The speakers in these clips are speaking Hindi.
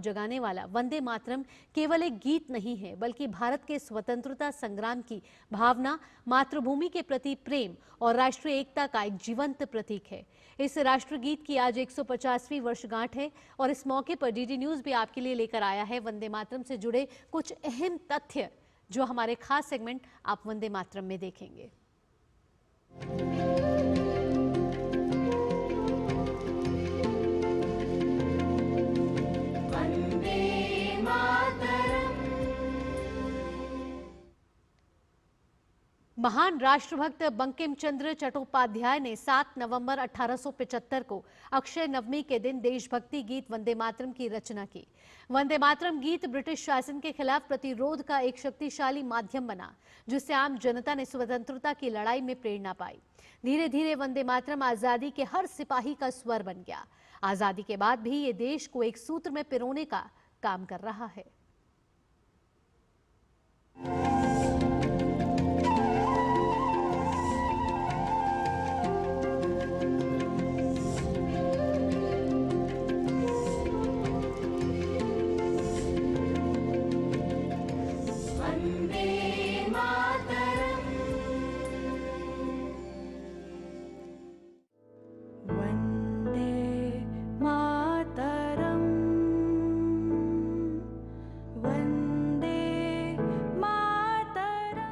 जगाने वाला वंदे मातरम केवल एक गीत नहीं है, बल्कि भारत के स्वतंत्रता संग्राम की भावना, मातृभूमि के प्रति प्रेम और राष्ट्रीय एकता का एक जीवंत प्रतीक है। इस राष्ट्रगीत की आज 150वीं वर्षगांठ है और इस मौके पर डीडी न्यूज भी आपके लिए लेकर आया है वंदे मातरम से जुड़े कुछ अहम तथ्य, जो हमारे खास सेगमेंट आप वंदे मातरम में देखेंगे। महान राष्ट्रभक्त बंकिम चंद्र चट्टोपाध्याय ने 7 नवंबर 1875 को अक्षय नवमी के दिन देशभक्ति गीत वंदे मातरम की रचना की। वंदे मातरम गीत ब्रिटिश शासन के खिलाफ प्रतिरोध का एक शक्तिशाली माध्यम बना, जिससे आम जनता ने स्वतंत्रता की लड़ाई में प्रेरणा पाई। धीरे धीरे वंदे मातरम आजादी के हर सिपाही का स्वर बन गया। आजादी के बाद भी ये देश को एक सूत्र में पिरोने का काम कर रहा है।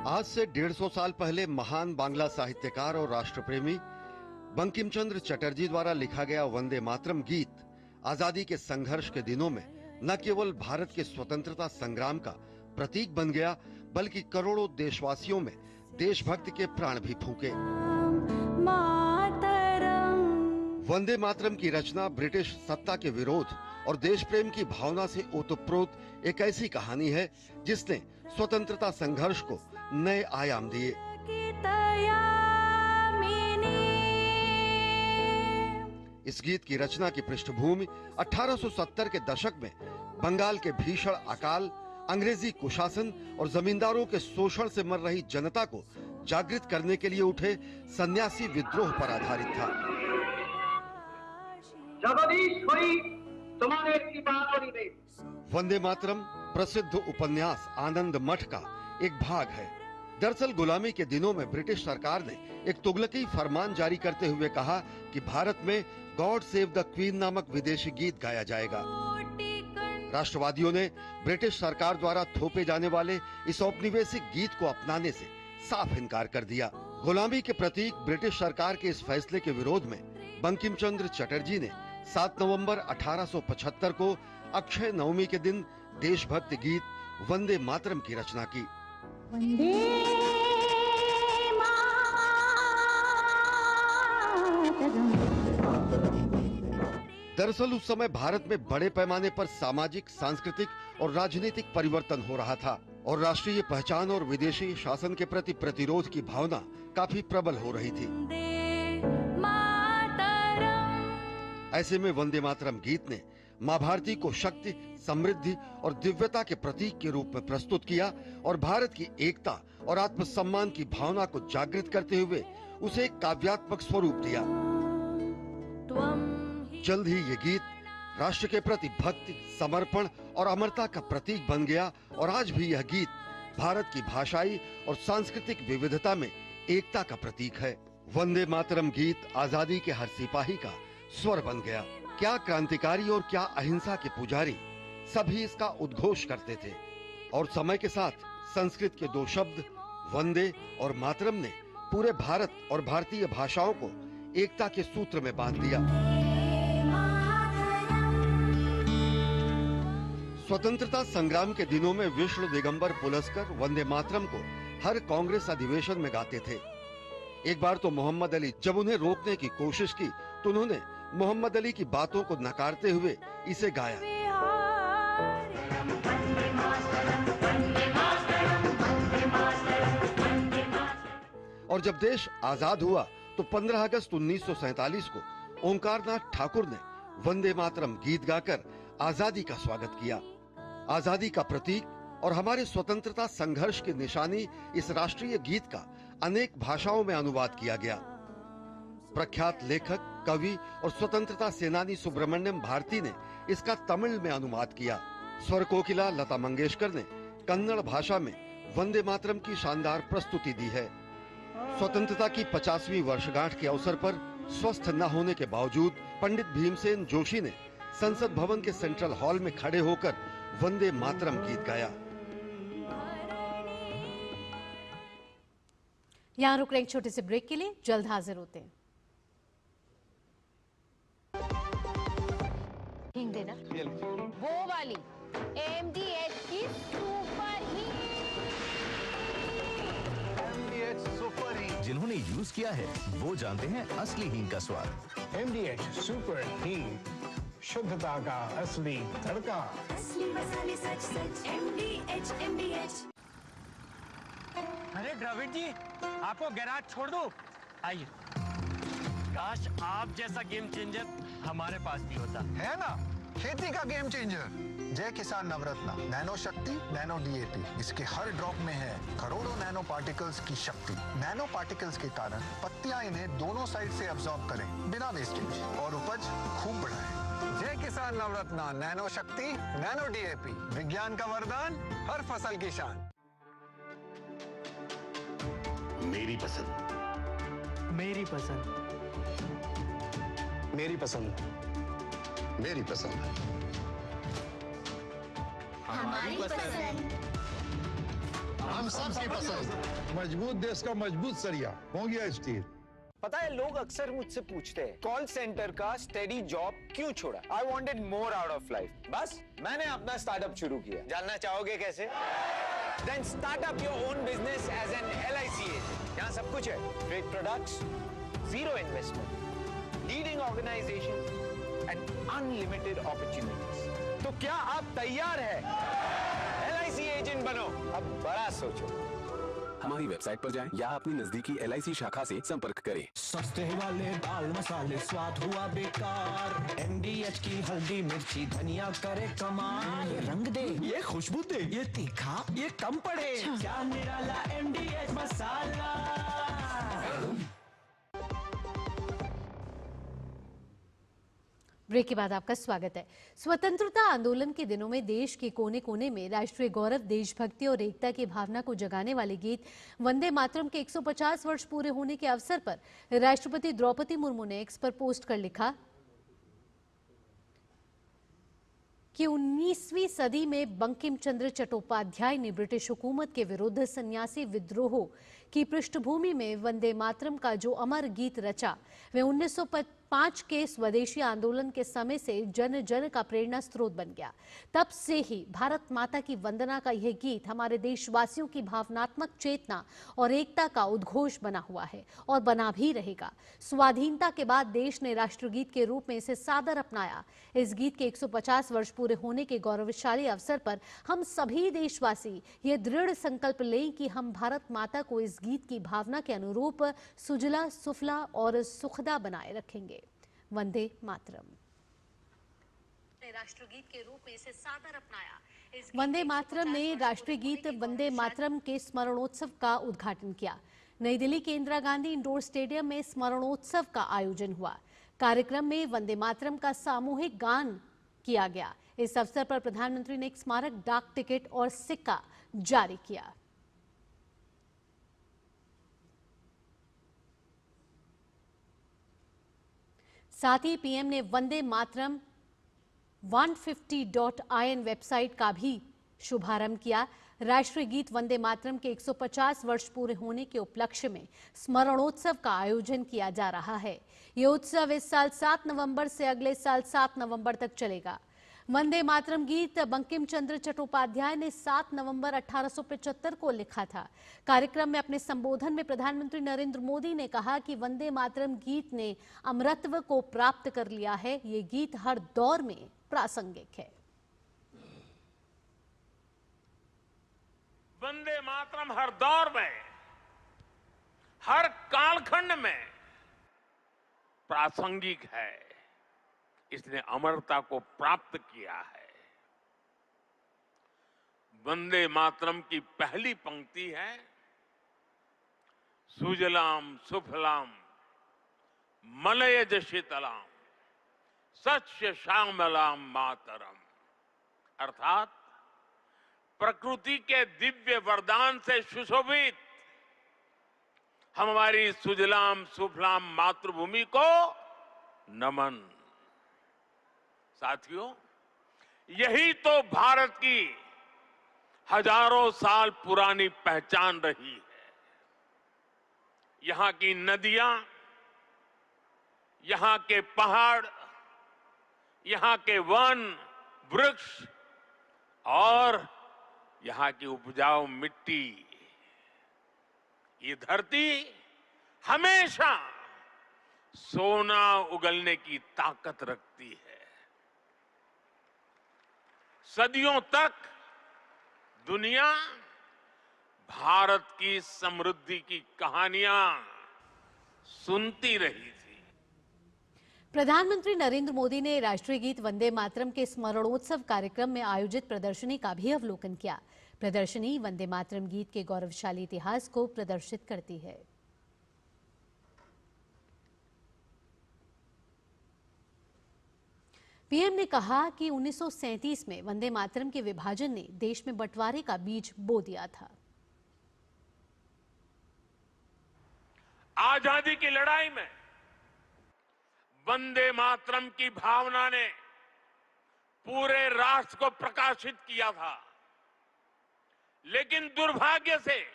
आज से 150 साल पहले महान बांग्ला साहित्यकार और राष्ट्रप्रेमी बंकिम चंद्र चटर्जी द्वारा लिखा गया वंदे मातरम गीत आजादी के संघर्ष के दिनों में न केवल भारत के स्वतंत्रता संग्राम का प्रतीक बन गया, बल्कि करोड़ों देशवासियों में देशभक्ति के प्राण भी फूंके। वंदे मातरम की रचना ब्रिटिश सत्ता के विरोध और देश प्रेम की भावना से ओतप्रोत एक ऐसी कहानी है जिसने स्वतंत्रता संघर्ष को नए आयाम दिए। इस गीत की रचना की पृष्ठभूमि 1870 के दशक में बंगाल के भीषण अकाल, अंग्रेजी कुशासन और जमींदारों के शोषण से मर रही जनता को जागृत करने के लिए उठे सन्यासी विद्रोह पर आधारित था। वंदे मातरम प्रसिद्ध उपन्यास आनंद मठ का एक भाग है। दरअसल गुलामी के दिनों में ब्रिटिश सरकार ने एक तुगलकी फरमान जारी करते हुए कहा कि भारत में गॉड सेव द क्वीन नामक विदेशी गीत गाया जाएगा। राष्ट्रवादियों ने ब्रिटिश सरकार द्वारा थोपे जाने वाले इस औपनिवेशिक गीत को अपनाने से साफ इनकार कर दिया। गुलामी के प्रतीक ब्रिटिश सरकार के इस फैसले के विरोध में बंकिम चंद्र चटर्जी ने 7 नवंबर 1875 को अक्षय नवमी के दिन देशभक्ति गीत वंदे मातरम की रचना की। दरअसल उस समय भारत में बड़े पैमाने पर सामाजिक, सांस्कृतिक और राजनीतिक परिवर्तन हो रहा था और राष्ट्रीय पहचान और विदेशी शासन के प्रति प्रतिरोध की भावना काफी प्रबल हो रही थी। ऐसे में वंदे मातरम गीत ने मां भारती को शक्ति, समृद्धि और दिव्यता के प्रतीक के रूप में प्रस्तुत किया और भारत की एकता और आत्मसम्मान की भावना को जागृत करते हुए उसे एक काव्यात्मक स्वरूप दिया। जल्द ही ये गीत राष्ट्र के प्रति भक्ति, समर्पण और अमरता का प्रतीक बन गया और आज भी यह गीत भारत की भाषाई और सांस्कृतिक विविधता में एकता का प्रतीक है। वंदे मातरम गीत आजादी के हर सिपाही का स्वर बन गया। क्या क्रांतिकारी और क्या अहिंसा के पुजारी, सभी इसका उद्घोष करते थे और समय के साथ संस्कृत के दो शब्द वंदे और मातरम ने पूरे भारत और भारतीय भाषाओं को एकता के सूत्र में बांध दिया। स्वतंत्रता संग्राम के दिनों में विष्णु दिगंबर पुलस्कर वंदे मातरम को हर कांग्रेस अधिवेशन में गाते थे। एक बार तो मोहम्मद अली जब उन्हें रोकने की कोशिश की तो उन्होंने मोहम्मद अली की बातों को नकारते हुए इसे गाया। और जब देश आजाद हुआ तो 15 अगस्त 1947 को ओंकारनाथ ठाकुर ने वंदे मातरम गीत गाकर आजादी का स्वागत किया। आजादी का प्रतीक और हमारे स्वतंत्रता संघर्ष की निशानी इस राष्ट्रीय गीत का अनेक भाषाओं में अनुवाद किया गया। प्रख्यात लेखक, कवि और स्वतंत्रता सेनानी सुब्रमण्यम भारती ने इसका तमिल में अनुवाद किया। स्वर कोकिला लता मंगेशकर ने कन्नड़ भाषा में वंदे मातरम की शानदार प्रस्तुति दी है। स्वतंत्रता की 50वीं वर्षगांठ के अवसर पर स्वस्थ न होने के बावजूद पंडित भीमसेन जोशी ने संसद भवन के सेंट्रल हॉल में खड़े होकर वंदे मातरम गीत गाया। यहां रुक रहे एक छोटे से ब्रेक के लिए, जल्द हाजिर होते हैं। हिंग देना वो वाली MDH की सुपर हीट। जिन्होंने यूज किया है वो जानते हैं असली हींग का स्वाद। MDH सुपर हीट, शुद्धता का असली तड़का। असली मसाले सच सच MDH। अरे द्रविड़ जी, आपको गैराज छोड़ दूं? आइए। काश आप जैसा गेम चेंजर हमारे पास भी होता। है ना, खेती का गेम चेंजर। जय किसान नवरत्न नैनो शक्ति नैनो DAP, इसके हर ड्रॉप में है करोड़ों नैनो पार्टिकल्स की शक्ति। नैनो पार्टिकल्स के कारण पत्तियां इन्हें दोनों साइड से एब्जॉर्ब करें बिना वेस्टेज और उपज खूब बढ़ाएं। जय किसान नवरत्न नैनो शक्ति नैनो DAP, विज्ञान का वरदान, हर फसल की शान। मेरी पसंद, मेरी पसंद, मेरी पसंद, मेरी पसंद, हमारी पसंद। हम सबकी पसंद। मजबूत देश का मजबूत सरिया हो गया स्टील। पता है, लोग अक्सर मुझसे पूछते हैं कॉल सेंटर का स्टेडी जॉब क्यों छोड़ा। I wanted more out of life. बस मैंने अपना स्टार्टअप शुरू किया। जानना चाहोगे कैसे? Then start up your own business as an LIC agent. यहाँ सब कुछ है। Great products, zero investment, leading organization and unlimited opportunities. तो क्या आप तैयार हैं? LIC एजेंट बनो। अब बड़ा सोचो। हमारी वेबसाइट पर जाएं या अपनी नजदीकी LIC शाखा से संपर्क करें। सस्ते वाले दाल मसाले स्वाद हुआ बेकार, MDH की हल्दी मिर्ची धनिया करे कमाल। ये रंग दे, ये खुशबू दे, ये तीखा, ये कम पड़े। क्या निराला MDH मसाला। ब्रेक के बाद आपका स्वागत है। स्वतंत्रता आंदोलन के दिनों में देश के कोने कोने में राष्ट्रीय गौरव, देशभक्ति और एकता की भावना को जगाने वाले गीत वंदे मातरम के 150 वर्ष पूरे होने के अवसर पर राष्ट्रपति द्रौपदी मुर्मू ने एक्स पर पोस्ट कर लिखा कि 19वीं सदी में बंकिम चंद्र चट्टोपाध्याय ने ब्रिटिश हुकूमत के विरुद्ध सन्यासी विद्रोह की पृष्ठभूमि में वंदे मातरम का जो अमर गीत रचा, वे 1905 के स्वदेशी आंदोलन के समय से जन जन का प्रेरणा स्रोत बन गया। तब से ही भारत माता की वंदना का यह गीत हमारे देशवासियों की भावनात्मक चेतना और एकता का उद्घोष बना हुआ है और बना भी रहेगा। स्वाधीनता के बाद देश ने राष्ट्रगीत के रूप में इसे सादर अपनाया। इस गीत के 150 वर्ष पूरे होने के गौरवशाली अवसर पर हम सभी देशवासी ये दृढ़ संकल्प लें कि हम भारत माता को इस गीत की भावना के अनुरूप सुजला सुफला और सुखदा बनाए रखेंगे। वंदे मातरम। राष्ट्रगीत के रूप में इसे सादर अपनाया। वंदे मातरम ने राष्ट्रीय गीत वंदे मातरम के स्मरणोत्सव का उद्घाटन किया। नई दिल्ली के इंदिरा गांधी इंडोर स्टेडियम में स्मरणोत्सव का आयोजन हुआ। कार्यक्रम में वंदे मातरम का सामूहिक गान किया गया। इस अवसर पर प्रधानमंत्री ने एक स्मारक डाक टिकट और सिक्का जारी किया। साथ ही पीएम ने वंदे मातरम 150.in वेबसाइट का भी शुभारंभ किया। राष्ट्रीय गीत वंदे मातरम के 150 वर्ष पूरे होने के उपलक्ष्य में स्मरणोत्सव का आयोजन किया जा रहा है। ये उत्सव इस साल 7 नवंबर से अगले साल 7 नवंबर तक चलेगा। वंदे मातरम गीत बंकिम चंद्र चट्टोपाध्याय ने 7 नवंबर 1875 को लिखा था। कार्यक्रम में अपने संबोधन में प्रधानमंत्री नरेंद्र मोदी ने कहा कि वंदे मातरम गीत ने अमरत्व को प्राप्त कर लिया है। ये गीत हर दौर में प्रासंगिक है। वंदे मातरम हर दौर में, हर कालखंड में प्रासंगिक है। इसने अमरता को प्राप्त किया है। वंदे मातरम की पहली पंक्ति है, सुजलाम सुफलाम मलयज शीतलाम सत्य श्यामलाम मातरम, अर्थात प्रकृति के दिव्य वरदान से सुशोभित हमारी सुजलाम सुफलाम मातृभूमि को नमन। साथियों, यही तो भारत की हजारों साल पुरानी पहचान रही है। यहां की नदियां, यहां के पहाड़, यहां के वन, वृक्ष और यहां की उपजाऊ मिट्टी, ये धरती हमेशा सोना उगलने की ताकत रखती है। सदियों तक दुनिया भारत की समृद्धि की कहानियां सुनती रही थी। प्रधानमंत्री नरेंद्र मोदी ने राष्ट्रीय गीत वंदे मातरम के स्मरणोत्सव कार्यक्रम में आयोजित प्रदर्शनी का भी अवलोकन किया। प्रदर्शनी वंदे मातरम गीत के गौरवशाली इतिहास को प्रदर्शित करती है। पीएम ने कहा कि 1937 में वंदे मातरम के विभाजन ने देश में बंटवारे का बीज बो दिया था। आजादी की लड़ाई में वंदे मातरम की भावना ने पूरे राष्ट्र को प्रकाशित किया था, लेकिन दुर्भाग्य से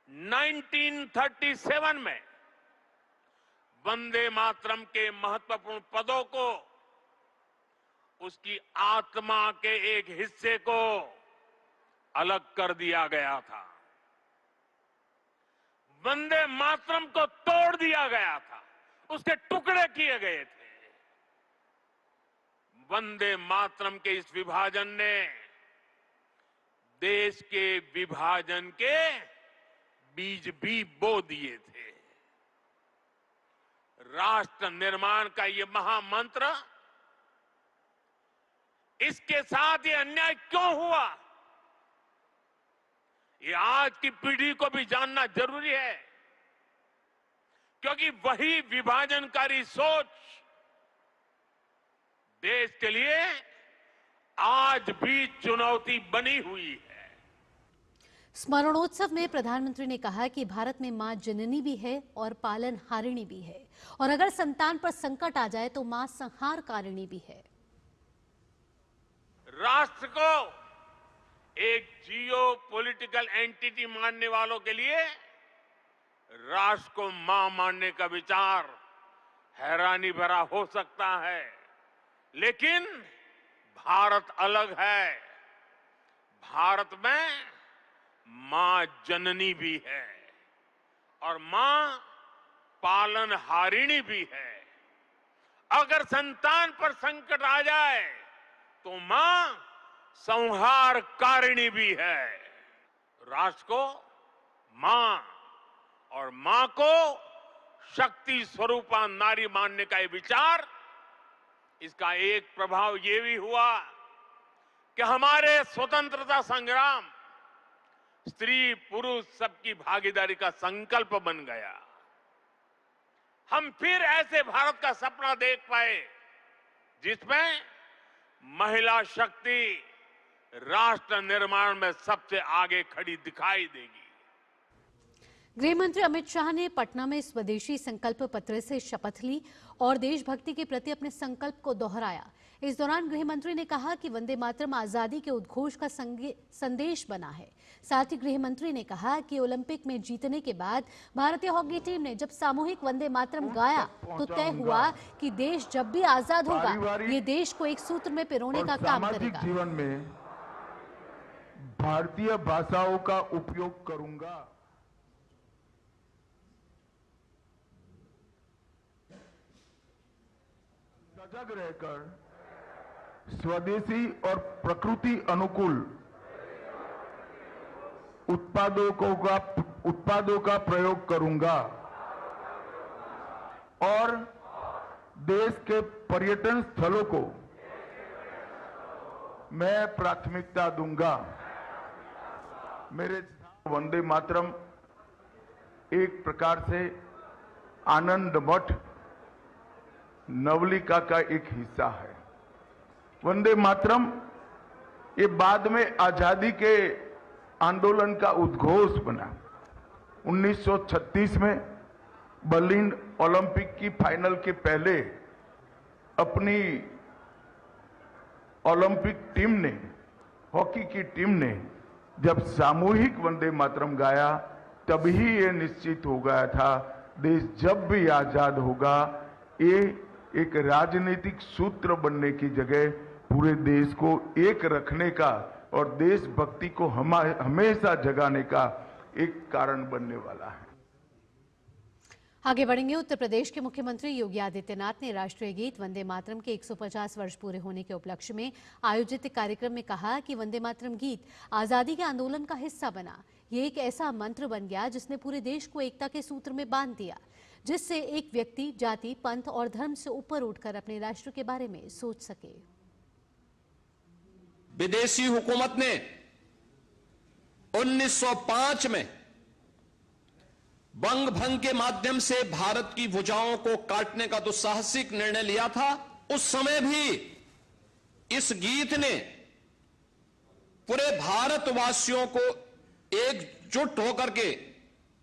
1937 में वंदे मातरम के महत्वपूर्ण पदों को, उसकी आत्मा के एक हिस्से को अलग कर दिया गया था। वंदे मातरम को तोड़ दिया गया था, उसके टुकड़े किए गए थे। वंदे मातरम के इस विभाजन ने देश के विभाजन के बीज भी बो दिए थे। राष्ट्र निर्माण का ये महामंत्र, इसके साथ ये अन्याय क्यों हुआ, ये आज की पीढ़ी को भी जानना जरूरी है, क्योंकि वही विभाजनकारी सोच देश के लिए आज भी चुनौती बनी हुई है। स्मरणोत्सव में प्रधानमंत्री ने कहा कि भारत में मां जननी भी है और पालनहारिणी भी है, और अगर संतान पर संकट आ जाए तो मां संहारकारिणी भी है। राष्ट्र को एक जियो पॉलिटिकल एंटिटी मानने वालों के लिए राष्ट्र को मां मानने का विचार हैरानी भरा हो सकता है, लेकिन भारत अलग है। भारत में मां जननी भी है और मां पालनहारिणी भी है। अगर संतान पर संकट आ जाए तो मां संहारकारिणी भी है। राष्ट्र को मां और मां को शक्ति स्वरूपा नारी मानने का ये विचार, इसका एक प्रभाव ये भी हुआ कि हमारे स्वतंत्रता संग्राम स्त्री पुरुष सबकी भागीदारी का संकल्प बन गया। हम फिर ऐसे भारत का सपना देख पाए जिसमें महिला शक्ति राष्ट्र निर्माण में सबसे आगे खड़ी दिखाई देगी। गृह मंत्री अमित शाह ने पटना में स्वदेशी संकल्प पत्र से शपथ ली और देशभक्ति के प्रति अपने संकल्प को दोहराया। इस दौरान गृह मंत्री ने कहा कि वंदे मातरम आजादी के उद्घोष का संदेश बना है। साथ ही गृह मंत्री ने कहा कि ओलंपिक में जीतने के बाद भारतीय हॉकी टीम ने जब सामूहिक वंदे मातरम गाया तो तय हुआ कि देश जब भी आजाद होगा, ये देश को एक सूत्र में पिरोने का काम करेगा। जीवन में भारतीय भाषाओं का उपयोग करूंगा। सजग रहकर स्वदेशी और प्रकृति अनुकूल उत्पादों का प्रयोग करूंगा और देश के पर्यटन स्थलों को मैं प्राथमिकता दूंगा। मेरे वंदे मातरम एक प्रकार से आनंद मठ नवलिका का एक हिस्सा है। वंदे मातरम ये बाद में आजादी के आंदोलन का उद्घोष बना। 1936 में बर्लिन ओलंपिक की फाइनल के पहले अपनी ओलंपिक टीम ने, हॉकी की टीम ने जब सामूहिक वंदे मातरम गाया, तभी ये निश्चित हो गया था देश जब भी आजाद होगा ये एक राजनीतिक सूत्र बनने की जगह पूरे देश को एक रखने का और देशभक्ति को हमेशा जगाने का एक कारण बनने वाला है। आगे बढ़ेंगे। उत्तर प्रदेश के मुख्यमंत्री योगी आदित्यनाथ ने राष्ट्रीय गीत वंदे मातरम के 150 वर्ष पूरे होने के उपलक्ष्य में आयोजित कार्यक्रम में कहा कि वंदे मातरम गीत आजादी के आंदोलन का हिस्सा बना। ये एक ऐसा मंत्र बन गया जिसने पूरे देश को एकता के सूत्र में बांध दिया, जिससे एक व्यक्ति जाति, पंथ और धर्म से ऊपर उठकर अपने राष्ट्र के बारे में सोच सके। विदेशी हुकूमत ने 1905 में बंग भंग के माध्यम से भारत की भुजाओं को काटने का दुस्साहसिक निर्णय लिया था। उस समय भी इस गीत ने पूरे भारतवासियों को एकजुट होकर के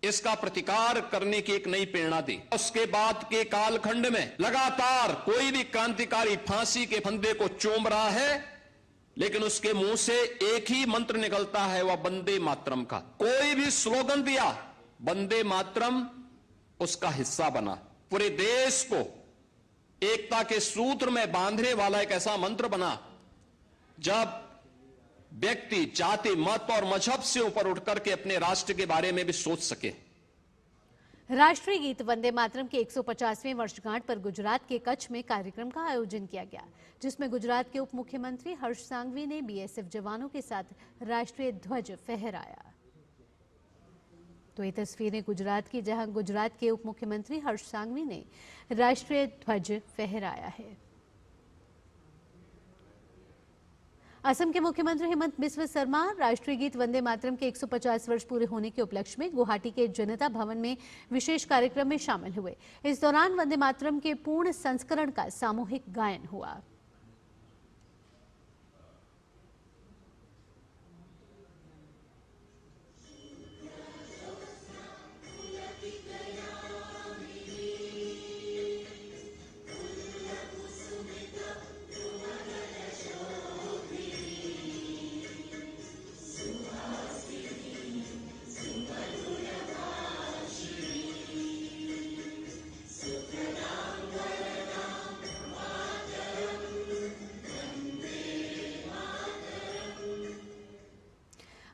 इसका प्रतिकार करने की एक नई प्रेरणा दी। उसके बाद के कालखंड में लगातार कोई भी क्रांतिकारी फांसी के फंदे को चूम रहा है, लेकिन उसके मुंह से एक ही मंत्र निकलता है, वह वंदे मातरम का। कोई भी स्लोगन दिया, वंदे मातरम उसका हिस्सा बना। पूरे देश को एकता के सूत्र में बांधने वाला एक ऐसा मंत्र बना जब व्यक्ति जाति, मत और मजहब से ऊपर उठकर के अपने राष्ट्र के बारे में भी सोच सके। राष्ट्रीय गीत वंदे मातरम के 150वें वर्षगांठ पर गुजरात के कच्छ में कार्यक्रम का आयोजन किया गया, जिसमें गुजरात के उप मुख्यमंत्री हर्ष सांघवी ने बीएसएफ जवानों के साथ राष्ट्रीय ध्वज फहराया। तो ये तस्वीरें गुजरात की, जहां गुजरात के उप मुख्यमंत्री हर्ष सांघवी ने राष्ट्रीय ध्वज फहराया है। असम के मुख्यमंत्री हेमंत बिस्वा शर्मा राष्ट्रीय गीत वंदे मातरम के 150 वर्ष पूरे होने के उपलक्ष्य में गुवाहाटी के जनता भवन में विशेष कार्यक्रम में शामिल हुए। इस दौरान वंदे मातरम के पूर्ण संस्करण का सामूहिक गायन हुआ।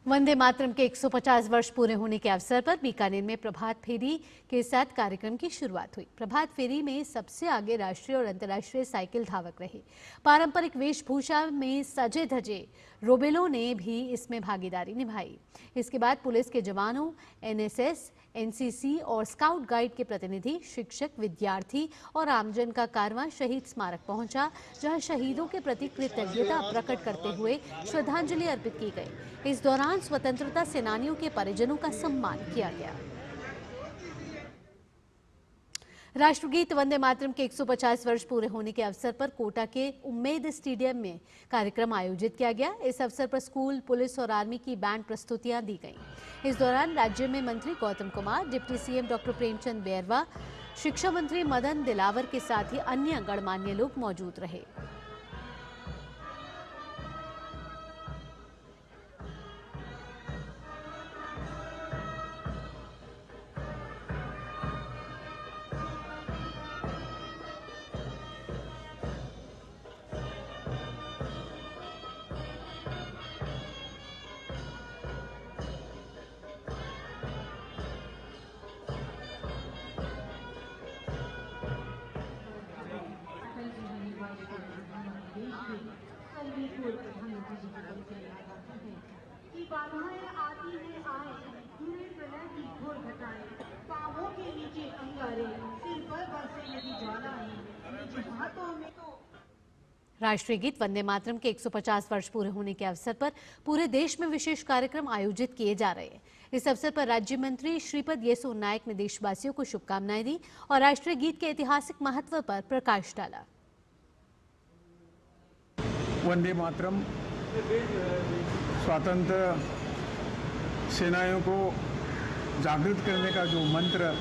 वंदे मातरम के 150 वर्ष पूरे होने के अवसर पर बीकानेर में प्रभात फेरी के साथ कार्यक्रम की शुरुआत हुई। प्रभात फेरी में सबसे आगे राष्ट्रीय और अंतर्राष्ट्रीय साइकिल धावक रहे। पारंपरिक वेशभूषा में सजे धजे रोबेलों ने भी इसमें भागीदारी निभाई। इसके बाद पुलिस के जवानों, एनएसएस, एनसीसी और स्काउट गाइड के प्रतिनिधि, शिक्षक, विद्यार्थी और आमजन का कारवां शहीद स्मारक पहुंचा, जहां शहीदों के प्रति कृतज्ञता प्रकट करते हुए श्रद्धांजलि अर्पित की गई। इस दौरान स्वतंत्रता सेनानियों के परिजनों का सम्मान किया गया। राष्ट्रगीत वंदे मातरम के 150 वर्ष पूरे होने के अवसर पर कोटा के उम्मेद स्टेडियम में कार्यक्रम आयोजित किया गया। इस अवसर पर स्कूल, पुलिस और आर्मी की बैंड प्रस्तुतियां दी गईं। इस दौरान राज्य में मंत्री Gautam Kumar, deputy CM doctor Premchand Bairwa, शिक्षा मंत्री मदन दिलावर के साथ ही अन्य गणमान्य लोग मौजूद रहे। राष्ट्रीय गीत वंदे मातरम के 150 वर्ष पूरे होने के अवसर पर पूरे देश में विशेष कार्यक्रम आयोजित किए जा रहे हैं। इस अवसर पर राज्य मंत्री श्रीपद येसो नायक ने देशवासियों को शुभकामनाएं दी और राष्ट्रीय गीत के ऐतिहासिक महत्व पर प्रकाश डाला। वंदे मातरम स्वतंत्र सेनानियों को जागृत करने का जो मंत्र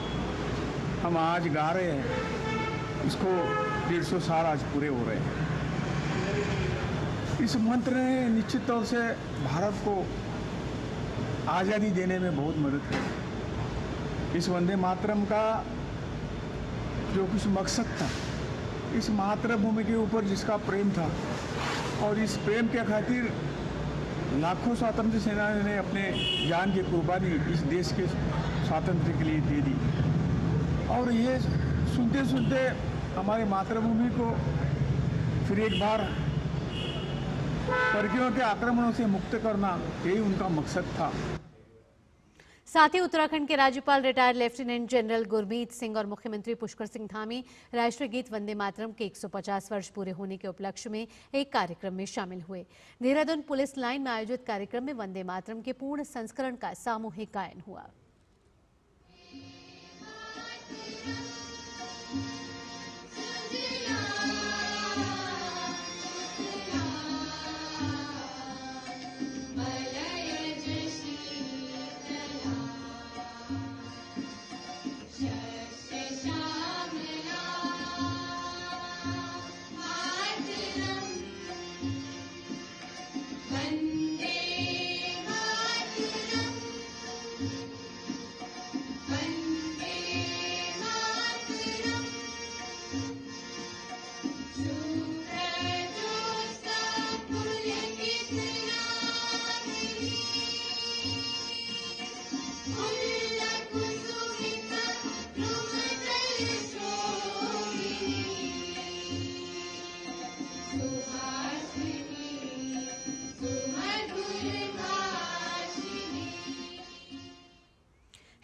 हम आज गा रहे हैं, इसको 150 साल आज पूरे हो रहे हैं। इस मंत्र ने निश्चित तौर से भारत को आज़ादी देने में बहुत मदद की। इस वंदे मातरम का जो कुछ मकसद था, इस मातृभूमि के ऊपर जिसका प्रेम था, और इस प्रेम के खातिर लाखों स्वतंत्र सेनानियों ने अपने जान की कुर्बानी इस देश के स्वातंत्र्य के लिए दे दी। और ये सुनते सुनते हमारे मातृभूमि को फिर एक बार परकियों के आक्रमणों से मुक्त करना, यही उनका मकसद था। साथ ही उत्तराखंड के राज्यपाल retired lieutenant general Gurmeet Singh और मुख्यमंत्री पुष्कर सिंह धामी राष्ट्रीय गीत वंदे मातरम के 150 वर्ष पूरे होने के उपलक्ष्य में एक कार्यक्रम में शामिल हुए। देहरादून पुलिस लाइन में आयोजित कार्यक्रम में वंदे मातरम के पूर्ण संस्करण का सामूहिक गायन हुआ।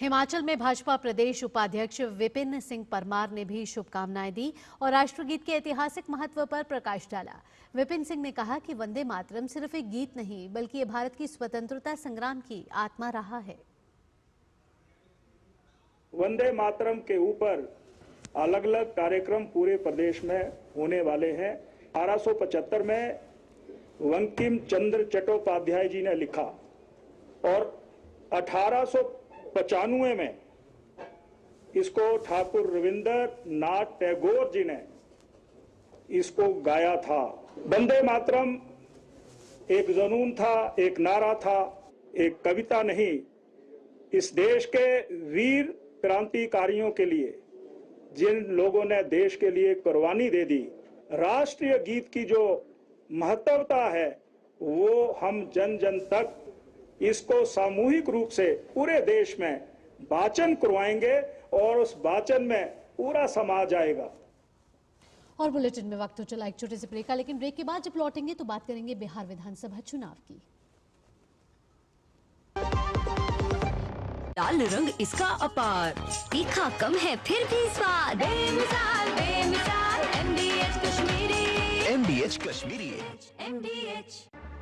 हिमाचल में भाजपा प्रदेश उपाध्यक्ष विपिन सिंह परमार ने भी शुभकामनाएं दी और राष्ट्रगीत के ऐतिहासिक महत्व पर प्रकाश डाला। विपिन सिंह ने कहा कि वंदे मातरम सिर्फ एक गीत नहीं, बल्कि ये भारत की स्वतंत्रता संग्राम की आत्मा रहा है। वंदे मातरम के ऊपर अलग अलग कार्यक्रम पूरे प्रदेश में होने वाले हैं। 1875 में बंकिम चंद्र चट्टोपाध्याय जी ने लिखा और 1895 में इसको ठाकुर रविंद्रनाथ टैगोर जी ने इसको गाया था। वंदे मातरम एक जुनून था, एक नारा था, एक कविता नहीं। इस देश के वीर क्रांतिकारियों के लिए, जिन लोगों ने देश के लिए कुर्बानी दे दी, राष्ट्रीय गीत की जो महत्वता है वो हम जन जन तक इसको सामूहिक रूप से पूरे देश में वाचन करवाएंगे और उस वाचन में पूरा समाज आएगा। और बुलेटिन में वक्त हो चला एक छोटे से ब्रेक का, लेकिन ब्रेक के बाद जब लौटेंगे तो बात करेंगे बिहार विधानसभा चुनाव की। लाल रंग इसका अपार, तीखा कम है फिर भी स्वाद, बेमिसाल बेमिसाल MDH Kashmiri. MDH Kashmiri. MDH।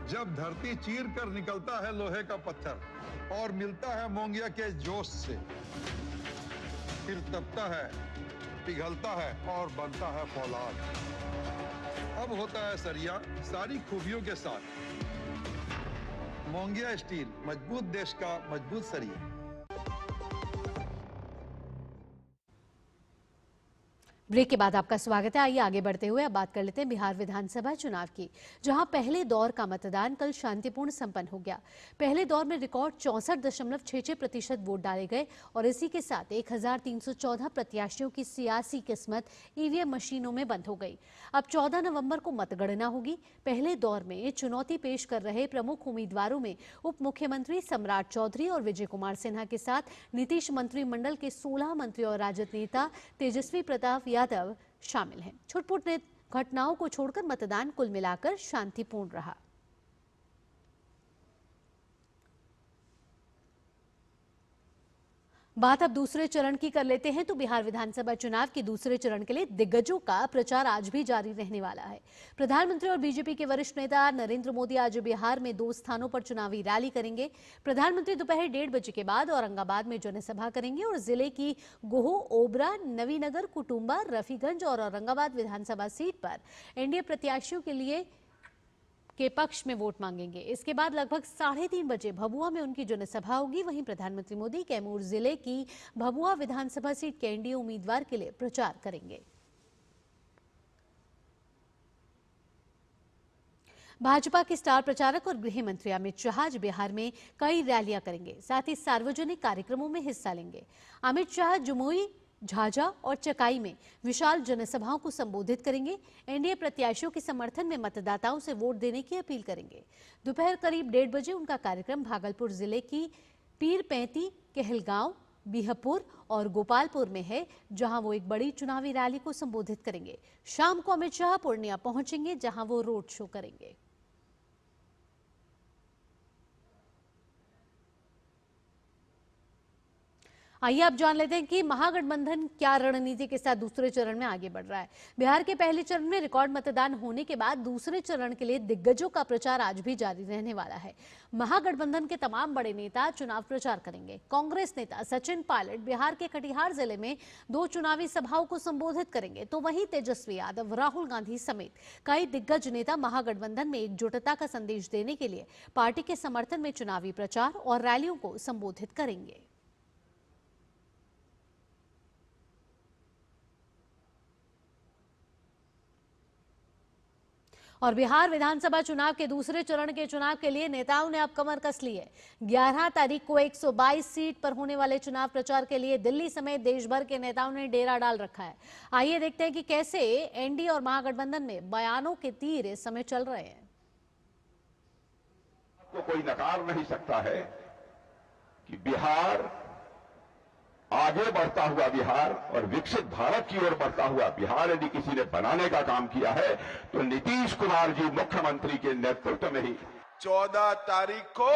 जब धरती चीर कर निकलता है लोहे का पत्थर और मिलता है मोंगिया के जोश से, फिर तपता है, पिघलता है और बनता है फौलाद। अब होता है सरिया सारी खूबियों के साथ। मोंगिया स्टील, मजबूत देश का मजबूत सरिया। ब्रेक के बाद आपका स्वागत है। आइए आगे बढ़ते हुए अब बात कर लेते हैं बिहार विधानसभा चुनाव की, जहां पहले दौर का मतदान कल शांतिपूर्ण संपन्न हो गया। पहले दौर में रिकॉर्ड 64.66% वोट डाले गए और इसी के साथ 1314 प्रत्याशियों की सियासी किस्मत ईवीएम मशीनों में बंद हो गई। अब 14 नवंबर को मतगणना होगी। पहले दौर में चुनौती पेश कर रहे प्रमुख उम्मीदवारों में उप मुख्यमंत्री सम्राट चौधरी और विजय कुमार सिन्हा के साथ नीतीश मंत्रिमंडल के 16 मंत्री और राजद नेता तेजस्वी प्रताप यादव शामिल हैं। छुटपुट घटनाओं को छोड़कर मतदान कुल मिलाकर शांतिपूर्ण रहा। बात अब दूसरे चरण की कर लेते हैं तो बिहार विधानसभा चुनाव के दूसरे चरण के लिए दिग्गजों का प्रचार आज भी जारी रहने वाला है। प्रधानमंत्री और बीजेपी के वरिष्ठ नेता नरेंद्र मोदी आज बिहार में 2 स्थानों पर चुनावी रैली करेंगे। प्रधानमंत्री दोपहर 1:30 बजे के बाद औरंगाबाद में जनसभा करेंगे और जिले की गोह, ओबरा, नवीनगर, कुटुंबा, रफीगंज और औरंगाबाद विधानसभा सीट पर एनडीए प्रत्याशियों के पक्ष में वोट मांगेंगे। इसके बाद लगभग 3:30 बजे भभुआ में उनकी जनसभा होगी। वहीं प्रधानमंत्री मोदी कैमूर जिले की भभुआ विधानसभा सीट के एनडीए उम्मीदवार के लिए प्रचार करेंगे। भाजपा के स्टार प्रचारक और गृह मंत्री अमित शाह आज बिहार में कई रैलियां करेंगे, साथ ही सार्वजनिक कार्यक्रमों में हिस्सा लेंगे। अमित शाह जमुई, झाझा और चकाई में विशाल जनसभाओं को संबोधित करेंगे। एनडीए प्रत्याशियों के समर्थन में मतदाताओं से वोट देने की अपील करेंगे। दोपहर करीब 1:30 बजे उनका कार्यक्रम भागलपुर जिले की पीरपैंती, कहलगांव, बिहपुर और गोपालपुर में है, जहां वो एक बड़ी चुनावी रैली को संबोधित करेंगे। शाम को अमित शाह पूर्णिया पहुंचेंगे, जहां वो रोड शो करेंगे। आइए अब जान लेते हैं कि महागठबंधन क्या रणनीति के साथ दूसरे चरण में आगे बढ़ रहा है। बिहार के पहले चरण में रिकॉर्ड मतदान होने के बाद दूसरे चरण के लिए दिग्गजों का प्रचार आज भी जारी रहने वाला है। महागठबंधन के तमाम बड़े नेता चुनाव प्रचार करेंगे। कांग्रेस नेता सचिन पायलट बिहार के कटिहार जिले में 2 चुनावी सभाओं को संबोधित करेंगे, तो वहीं तेजस्वी यादव, राहुल गांधी समेत कई दिग्गज नेता महागठबंधन में एकजुटता का संदेश देने के लिए पार्टी के समर्थन में चुनावी प्रचार और रैलियों को संबोधित करेंगे। और बिहार विधानसभा चुनाव के दूसरे चरण के चुनाव के लिए नेताओं ने अब कमर कस ली है। 11 तारीख को 122 सीट पर होने वाले चुनाव प्रचार के लिए दिल्ली समेत देश भर के नेताओं ने डेरा डाल रखा है। आइए देखते हैं कि कैसे एनडीए और महागठबंधन में बयानों के तीर इस समय चल रहे हैं। तो कोई नकार नहीं सकता है कि बिहार, आगे बढ़ता हुआ बिहार और विकसित भारत की ओर बढ़ता हुआ बिहार यदि किसी ने बनाने का काम किया है तो नीतीश कुमार जी मुख्यमंत्री के नेतृत्व में ही। 14 तारीख को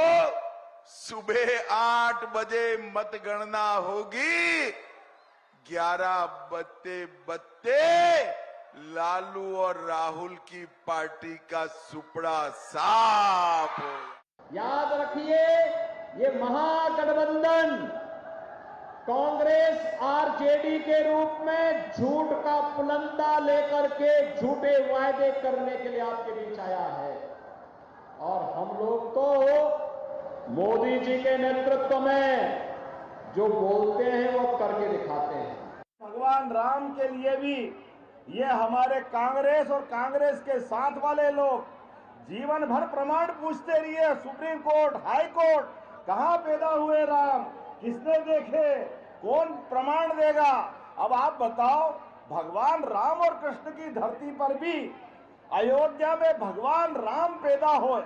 सुबह 8 बजे मतगणना होगी। 11 बजते लालू और राहुल की पार्टी का सुपड़ा साफ हो। याद रखिए, ये महागठबंधन कांग्रेस आरजेडी के रूप में झूठ का पुलंदा लेकर के झूठे वायदे करने के लिए आपके बीच आया है, और हम लोग तो मोदी जी के नेतृत्व में जो बोलते हैं वो करके दिखाते हैं। भगवान राम के लिए भी ये हमारे कांग्रेस और कांग्रेस के साथ वाले लोग जीवन भर प्रमाण पूछते रहिए। सुप्रीम कोर्ट, हाई कोर्ट, कहां पैदा हुए राम, किसने देखे, कौन प्रमाण देगा। अब आप बताओ, भगवान राम और कृष्ण की धरती पर भी अयोध्या में भगवान राम पैदा हो,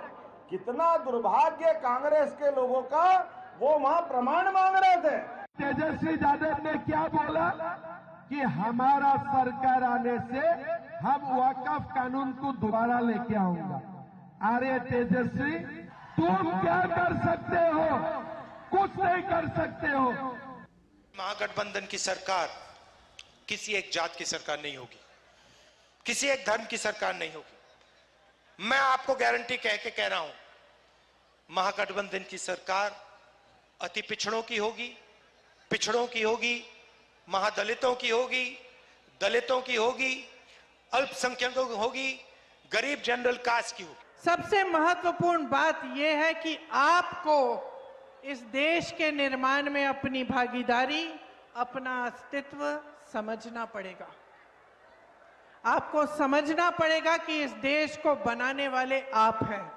कितना दुर्भाग्य कांग्रेस के लोगों का, वो वहां प्रमाण मांग रहे थे। तेजस्वी यादव ने क्या बोला कि हमारा सरकार आने से हम वक्फ कानून को दोबारा लेके आऊंगा। अरे तेजस्वी, तुम क्या कर सकते हो? कुछ नहीं कर सकते हो। महागठबंधन की सरकार किसी एक जात की सरकार नहीं होगी, किसी एक धर्म की सरकार नहीं होगी। मैं आपको गारंटी कह रहा हूं, महागठबंधन की सरकार अति पिछड़ों की होगी, पिछड़ों की होगी, महादलितों की होगी, दलितों की होगी, अल्पसंख्यकों की होगी, गरीब जनरल कास्ट की होगी। सबसे महत्वपूर्ण बात यह है कि आपको इस देश के निर्माण में अपनी भागीदारी, अपना अस्तित्व समझना पड़ेगा। आपको समझना पड़ेगा कि इस देश को बनाने वाले आप हैं,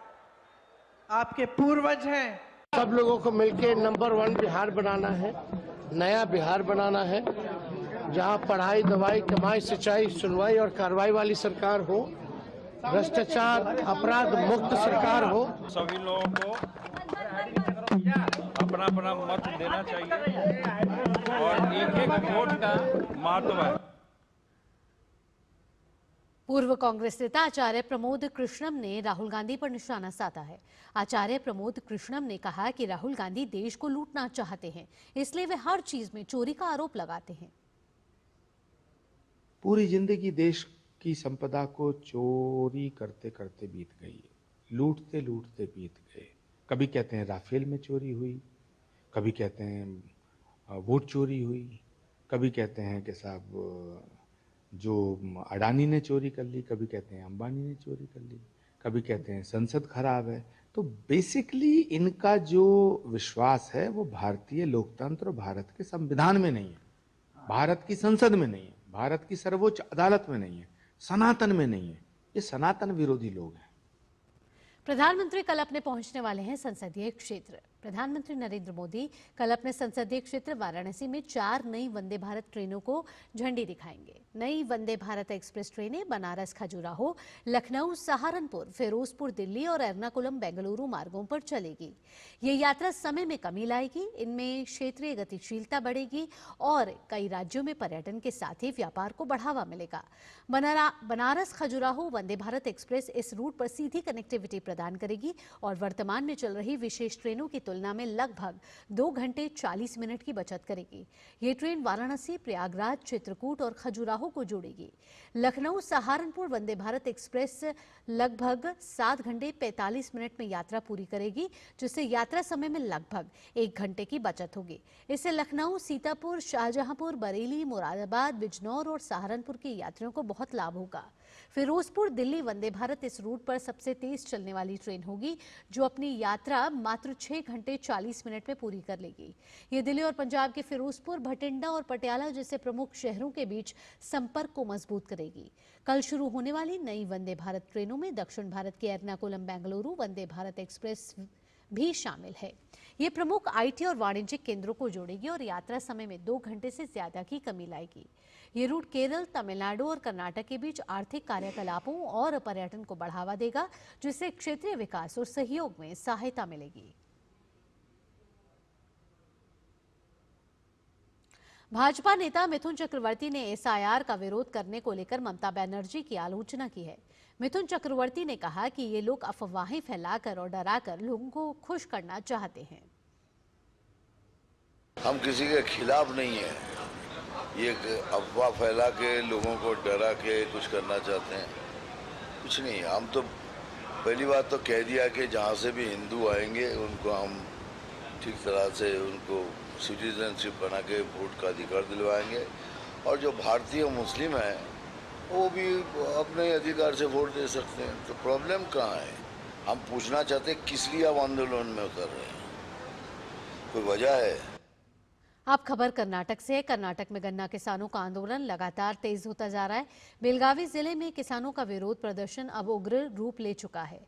आपके पूर्वज हैं। सब लोगों को मिलकर नंबर 1 बिहार बनाना है, नया बिहार बनाना है, जहां पढ़ाई, दवाई, कमाई, सिंचाई, सुनवाई और कार्रवाई वाली सरकार हो, भ्रष्टाचार, अपराध मुक्त सरकार हो। सभी लोगों को अपना अपना मत देना चाहिए और एक एक वोट का महत्व है। पूर्व कांग्रेस नेता आचार्य प्रमोद कृष्णम ने राहुल गांधी पर निशाना साधा है। आचार्य प्रमोद कृष्णम ने कहा कि राहुल गांधी देश को लूटना चाहते हैं, इसलिए वे हर चीज में चोरी का आरोप लगाते हैं। पूरी जिंदगी देश की संपदा को चोरी करते करते बीत गई, लूटते लूटते बीत गए। कभी कहते हैं राफेल में चोरी हुई, कभी कहते हैं वोट चोरी हुई, कभी कहते हैं कि साहब जो अडानी ने चोरी कर ली, कभी कहते हैं अंबानी ने चोरी कर ली, कभी कहते हैं संसद खराब है। तो बेसिकली इनका जो विश्वास है वो भारतीय लोकतंत्र और भारत के संविधान में नहीं है, भारत की संसद में नहीं है, भारत की सर्वोच्च अदालत में नहीं है, सनातन में नहीं है। ये सनातन विरोधी लोग हैं। प्रधानमंत्री कल अपने पहुंचने वाले हैं संसदीय क्षेत्र। प्रधानमंत्री नरेंद्र मोदी कल अपने संसदीय क्षेत्र वाराणसी में 4 नई वंदे भारत ट्रेनों को झंडी दिखाएंगे। नई वंदे भारत एक्सप्रेस ट्रेनें बनारस खजुराहो, लखनऊ सहारनपुर, फिरोजपुर दिल्ली और एर्नाकुलम बेंगलुरु मार्गों पर चलेगी। ये यात्रा समय में कमी लाएगी, इनमें क्षेत्रीय गतिशीलता बढ़ेगी और कई राज्यों में पर्यटन के साथ ही व्यापार को बढ़ावा मिलेगा। बनारस खजुराहो वंदे भारत एक्सप्रेस इस रूट पर सीधी कनेक्टिविटी प्रदान करेगी और वर्तमान में चल रही विशेष ट्रेनों की तुलना में लगभग 2 घंटे 40 मिनट की बचत करेगी। ये ट्रेन वाराणसी, प्रयागराज, चित्रकूट और खजुराहो को जोड़ेगी। लखनऊ सहारनपुर वंदे भारत एक्सप्रेस लगभग 7 घंटे 45 मिनट में यात्रा पूरी करेगी, जिससे यात्रा समय में लगभग 1 घंटे की बचत होगी। इससे लखनऊ, सीतापुर, शाहजहांपुर, बरेली, मुरादाबाद, बिजनौर और सहारनपुर के यात्रियों को बहुत लाभ होगा। फिरोजपुर दिल्ली वंदे भारत इस रूट पर सबसे तेज चलने वाली ट्रेन होगी, जो अपनी यात्रा मात्र 6 घंटे 40 मिनट में पूरी कर लेगी। ये दिल्ली और पंजाब के फिरोजपुर, भटिंडा और पटियाला जैसे प्रमुख शहरों के बीच संपर्क को मजबूत करेगी। कल शुरू होने वाली नई वंदे भारत ट्रेनों में दक्षिण भारत के एर्नाकुलम बेंगलुरु वंदे भारत एक्सप्रेस भी शामिल है। ये प्रमुख आईटी और वाणिज्यिक केंद्रों को जोड़ेगी और यात्रा समय में 2 घंटे से ज्यादा की कमी लाएगी। ये रूट केरल, तमिलनाडु और कर्नाटक के बीच आर्थिक कार्यकलापों और पर्यटन को बढ़ावा देगा, जिससे क्षेत्रीय विकास और सहयोग में सहायता मिलेगी। भाजपा नेता मिथुन चक्रवर्ती ने एसआईआर का विरोध करने को लेकर ममता बनर्जी की आलोचना की है। मिथुन चक्रवर्ती ने कहा कि ये लोग अफवाहें फैलाकर और डराकर लोगों को खुश करना चाहते हैं। हम किसी के खिलाफ नहीं है, ये अफवाह फैला के लोगों को डरा के कुछ करना चाहते हैं, कुछ नहीं। हम तो पहली बात तो कह दिया कि जहाँ से भी हिंदू आएंगे उनको हम ठीक तरह से उनको सिटीजनशिप बना के वोट का अधिकार दिलवाएंगे, और जो भारतीय मुस्लिम हैं वो भी अपने अधिकार से वोट दे सकते हैं। तो प्रॉब्लम कहाँ है? हम पूछना चाहते हैं किस लिए आप आंदोलन में उतर रहे हैं, कोई वजह है? अब खबर कर्नाटक से है। कर्नाटक में गन्ना किसानों का आंदोलन लगातार तेज होता जा रहा है। बेलगावी जिले में किसानों का विरोध प्रदर्शन अब उग्र रूप ले चुका है।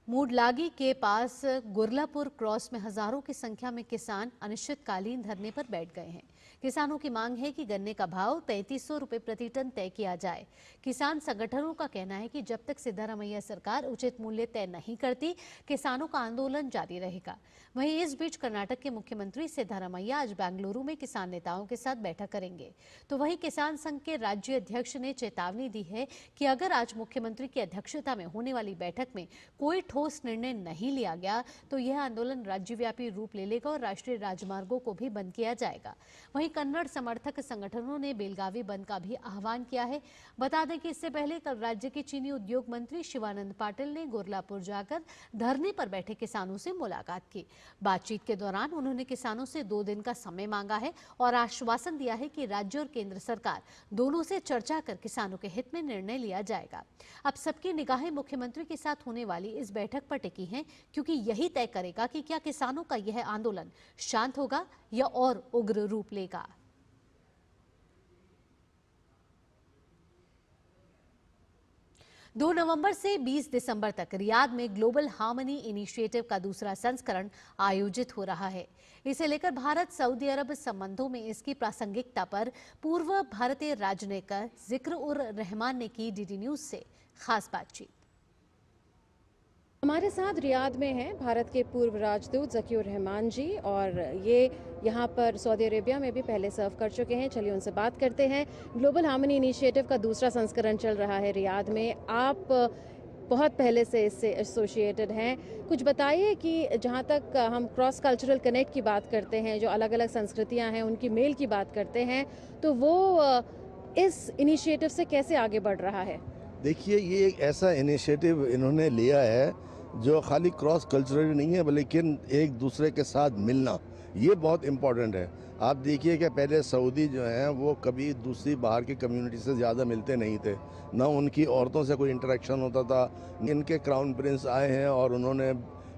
मूडलागी के पास गुरलापुर क्रॉस में हजारों की संख्या में किसान अनिश्चितकालीन धरने पर बैठ गए हैं। किसानों की मांग है कि गन्ने का भाव 3300 रुपए प्रति टन तय किया जाए। किसान संगठनों का कहना है कि जब तक सिद्धारमैया सरकार उचित मूल्य तय नहीं करती, किसानों का आंदोलन जारी रहेगा। वहीं इस बीच कर्नाटक के मुख्यमंत्री सिद्धारमैया आज बेंगलुरु में किसान नेताओं के साथ बैठक करेंगे। तो वहीं किसान संघ के राज्य अध्यक्ष ने चेतावनी दी है कि अगर आज मुख्यमंत्री की अध्यक्षता में होने वाली बैठक में कोई ठोस निर्णय नहीं लिया गया तो यह आंदोलन राज्यव्यापी रूप ले लेगा और राष्ट्रीय राजमार्गों को भी बंद किया जाएगा। वहीं कन्नड़ समर्थक संगठनों ने बेलगावी बंद का भी आह्वान किया है। बता दें कि इससे पहले कल राज्य के चीनी उद्योग मंत्री शिवानंद पाटिल ने गुरलापुर जाकर धरने पर बैठे किसानों से मुलाकात की। बातचीत के दौरान उन्होंने किसानों से 2 दिन का समय मांगा है और आश्वासन दिया है कि राज्य और केंद्र सरकार दोनों से चर्चा कर किसानों के हित में निर्णय लिया जाएगा। अब सबकी निगाहें मुख्यमंत्री के साथ होने वाली इस बैठक पर टिकी हैं, क्योंकि यही तय करेगा कि क्या किसानों का यह आंदोलन शांत होगा या और उग्र रूप लेगा। दो नवंबर से 20 दिसंबर तक रियाद में ग्लोबल हार्मनी इनिशिएटिव का दूसरा संस्करण आयोजित हो रहा है। इसे लेकर भारत सऊदी अरब संबंधों में इसकी प्रासंगिकता पर पूर्व भारतीय राजनयिक जिक्र उर रहमान ने की डीडी न्यूज से खास बातचीत। हमारे साथ रियाद में हैं भारत के पूर्व राजदूत ज़कीउर रहमान जी, और ये यहाँ पर सऊदी अरेबिया में भी पहले सर्व कर चुके हैं। चलिए उनसे बात करते हैं। ग्लोबल हार्मनी इनिशिएटिव का दूसरा संस्करण चल रहा है रियाद में। आप बहुत पहले से इससे एसोसिएटेड हैं। कुछ बताइए कि जहाँ तक हम क्रॉस कल्चरल कनेक्ट की बात करते हैं, जो अलग अलग संस्कृतियाँ हैं उनकी मेल की बात करते हैं, तो वो इस इनिशिएटिव से कैसे आगे बढ़ रहा है? देखिए, ये एक ऐसा इनिशिएटिव इन्होंने लिया है जो खाली क्रॉस कल्चरल नहीं है, लेकिन एक दूसरे के साथ मिलना, ये बहुत इम्पोर्टेंट है। आप देखिए कि पहले सऊदी जो हैं वो कभी दूसरी बाहर की कम्युनिटी से ज़्यादा मिलते नहीं थे, ना उनकी औरतों से कोई इंटरेक्शन होता था। इनके क्राउन प्रिंस आए हैं और उन्होंने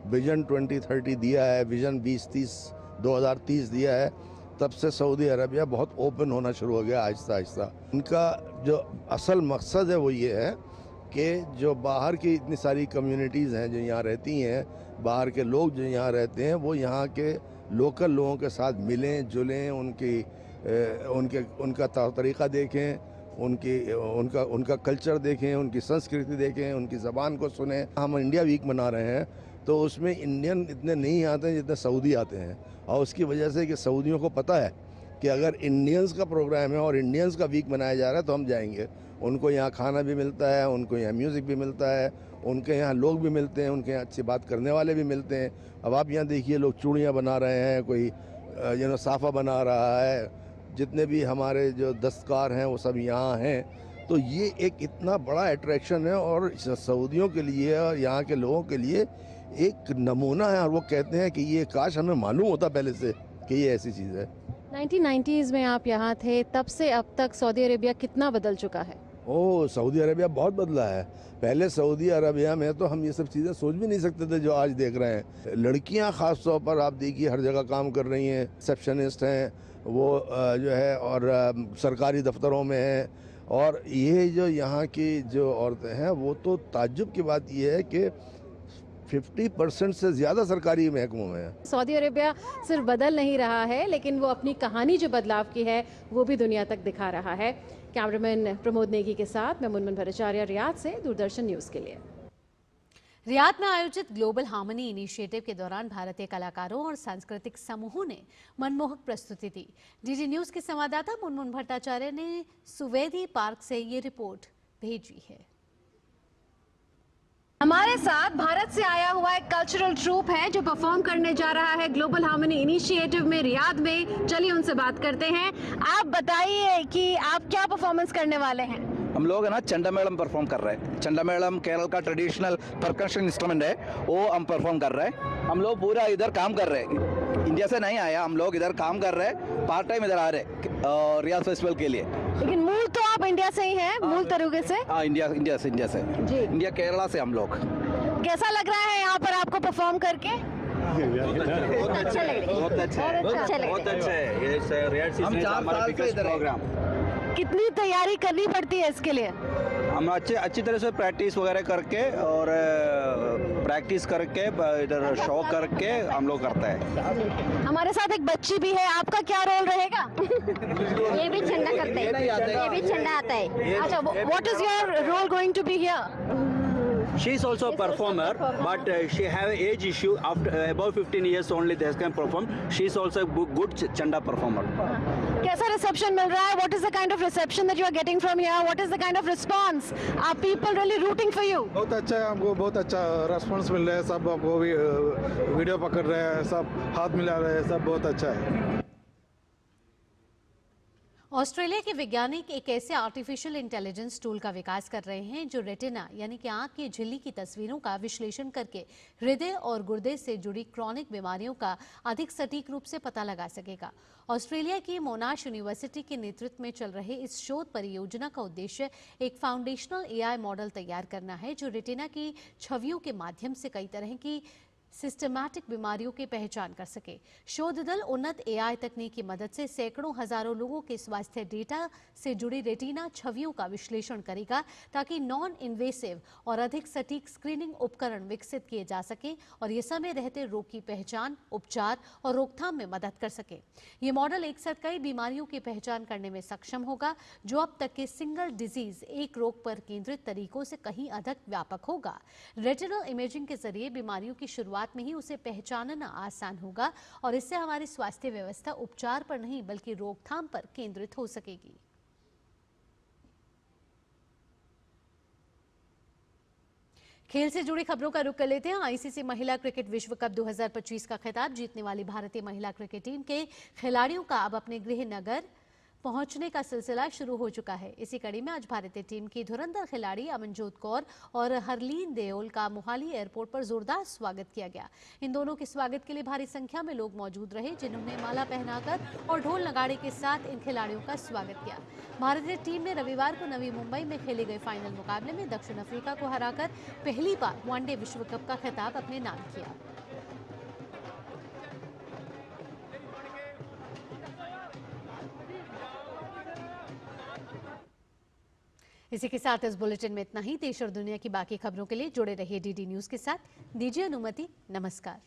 विजन 2030 दिया है, विजन 2030 दिया है। तब से सऊदी अरबिया बहुत ओपन होना शुरू हो गया आहिस्ता आहिस्ता। इनका जो असल मकसद है वो ये है कि जो बाहर की इतनी सारी कम्युनिटीज़ हैं जो यहाँ रहती हैं, बाहर के लोग जो यहाँ रहते हैं, वो यहाँ के लोकल लोगों के साथ मिलें जुलें, उनका तरीक़ा देखें, उनका कल्चर देखें, उनकी संस्कृति देखें, उनकी ज़बान को सुनें। हम इंडिया वीक मना रहे हैं तो उसमें इंडियन इतने नहीं आते हैं जितने सऊदी आते हैं, और उसकी वजह से कि सऊदियों को पता है कि अगर इंडियंस का प्रोग्राम है और इंडियंस का वीक मनाया जा रहा है तो हम जाएंगे। उनको यहाँ खाना भी मिलता है, उनको यहाँ म्यूज़िक भी मिलता है, उनके यहाँ लोग भी मिलते हैं, उनके यहाँ अच्छी बात करने वाले भी मिलते हैं। अब आप यहाँ देखिए, लोग चूड़ियाँ बना रहे हैं, कोई साफ़ा बना रहा है, जितने भी हमारे जो दस्तकार हैं वो सब यहाँ हैं। तो ये एक इतना बड़ा अट्रैक्शन है और सऊदियों के लिए और यहाँ के लोगों के लिए एक नमूना है, और वो कहते हैं कि ये काश हमें मालूम होता पहले से कि ये ऐसी चीज़ है। 1990s में आप यहाँ थे, तब से अब तक सऊदी अरेबिया कितना बदल चुका है? सऊदी अरेबिया बहुत बदला है। पहले सऊदी अरेबिया में तो हम ये सब चीज़ें सोच भी नहीं सकते थे जो आज देख रहे हैं। लड़कियां ख़ास तौर पर आप देखिए हर जगह काम कर रही हैं, रिसेप्शनिस्ट हैं वो जो है, और सरकारी दफ्तरों में हैं। और ये जो यहाँ की जो औरतें हैं वो तो ताज्जुब की बात ये है कि 50% से ज़्यादा सरकारी महकमों में है। सऊदी अरेबिया सिर्फ बदल नहीं रहा है, लेकिन वो अपनी कहानी जो बदलाव की है वो भी दुनिया तक दिखा रहा है। कैमरामैन प्रमोद नेगी के साथ मैं मुनमुन भट्टाचार्य, रियाद से दूरदर्शन न्यूज़ के लिए। रियाद में आयोजित ग्लोबल हार्मनी इनिशिएटिव के दौरान भारतीय कलाकारों और सांस्कृतिक समूहों ने मनमोहक प्रस्तुति दी। डीडी न्यूज़ के संवाददाता मुनमुन भट्टाचार्य ने सुवेदी पार्क से ये रिपोर्ट भेजी है। हमारे साथ भारत से आया हुआ एक कल्चरल ट्रूप है जो परफॉर्म करने जा रहा है ग्लोबल हार्मनी इनिशिएटिव में रियाद में। चलिए उनसे बात करते हैं। आप बताइए कि आप क्या परफॉर्मेंस करने वाले हैं? हम लोग है ना चंडामेलम परफॉर्म कर रहे हैं। चंडामेलम केरल का ट्रेडिशनल परकशन इंस्ट्रूमेंट है, वो हम परफॉर्म कर रहे हैं। हम लोग पूरा इधर काम कर रहे हैं, इंडिया से नहीं आया, हम लोग इधर काम कर रहे हैं, पार्ट टाइम इधर आ रहे हैं रियाद फेस्टिवल के लिए। लेकिन मूल तो आप इंडिया से ही हैं, मूल तरीके से? हाँ, इंडिया से जी, इंडिया केरला से हम लोग। कैसा लग रहा है यहाँ पर आपको परफॉर्म करके? बहुत अच्छा लग रहा है, बहुत अच्छा है, बहुत अच्छा है। ये रियाद सीजन का हमारा बिगेस्ट प्रोग्राम। कितनी तैयारी करनी पड़ती है इसके लिए? हम अच्छी तरह से प्रैक्टिस वगैरह करके और प्रैक्टिस करके इधर शो करके हम लोग करते हैं। हमारे साथ एक बच्ची भी है, आपका क्या रोल रहेगा? ये भी झंडा करते हैं, ये भी झंडा आता है। अच्छा, what is your role going to be here? She is also a performer, but she have age issue. After above 15 years only they can perform. She is also a good chanda performer. कैसा रिसेप्शन मिल रहा है? What is the kind of reception that you are getting from here? What is the kind of response? Are people really rooting for you? बहुत अच्छा है, हमको बहुत अच्छा रेस्पॉन्स मिल रहा है। सब आपको भी वीडियो पकड़ रहे हैं, सब हाथ मिला रहे हैं, सब बहुत अच्छा है। ऑस्ट्रेलिया के वैज्ञानिक एक ऐसे आर्टिफिशियल इंटेलिजेंस टूल का विकास कर रहे हैं जो रेटिना यानी कि आंख की झिल्ली की तस्वीरों का विश्लेषण करके हृदय और गुर्दे से जुड़ी क्रॉनिक बीमारियों का अधिक सटीक रूप से पता लगा सकेगा। ऑस्ट्रेलिया की मोनाश यूनिवर्सिटी के नेतृत्व में चल रहे इस शोध परियोजना का उद्देश्य एक फाउंडेशनल AI मॉडल तैयार करना है जो रेटिना की छवियों के माध्यम से कई तरह की सिस्टमैटिक बीमारियों की पहचान कर सके। शोध दल उन्नत एआई तकनीक की मदद से सैकड़ों हजारों लोगों के स्वास्थ्य डेटा से जुड़ी रेटिना छवियों का विश्लेषण करेगा ताकि नॉन इन्वेसिव और अधिक सटीक स्क्रीनिंग उपकरण विकसित किए जा सके और ये समय रहते रोग की पहचान, उपचार और रोकथाम में मदद कर सके। ये मॉडल एक साथ कई बीमारियों की पहचान करने में सक्षम होगा, जो अब तक के सिंगल डिजीज, एक रोग पर केंद्रित तरीकों से कहीं अधिक व्यापक होगा। रेटिनल इमेजिंग के जरिए बीमारियों की शुरुआत में ही उसे पहचानना आसान होगा और इससे हमारी स्वास्थ्य व्यवस्था उपचार पर नहीं बल्कि रोकथाम पर केंद्रित हो सकेगी। खेल से जुड़ी खबरों का रुख कर लेते हैं। आईसीसी महिला क्रिकेट विश्व कप 2025 का खिताब जीतने वाली भारतीय महिला क्रिकेट टीम के खिलाड़ियों का अब अपने गृह नगर पहुंचने का सिलसिला शुरू हो चुका है। इसी कड़ी में आज भारतीय टीम की धुरंधर खिलाड़ी अमनजोत कौर और हरलीन देओल का मोहाली एयरपोर्ट पर जोरदार स्वागत किया गया। इन दोनों के स्वागत के लिए भारी संख्या में लोग मौजूद रहे, जिन्होंने माला पहनाकर और ढोल नगाड़े के साथ इन खिलाड़ियों का स्वागत किया। भारतीय टीम ने रविवार को नवी मुंबई में खेले गए फाइनल मुकाबले में दक्षिण अफ्रीका को हराकर पहली बार वनडे विश्व कप का खिताब अपने नाम किया। इसी के साथ इस बुलेटिन में इतना ही। देश और दुनिया की बाकी खबरों के लिए जुड़े रहिए डीडी न्यूज के साथ। दीजिए अनुमति। नमस्कार।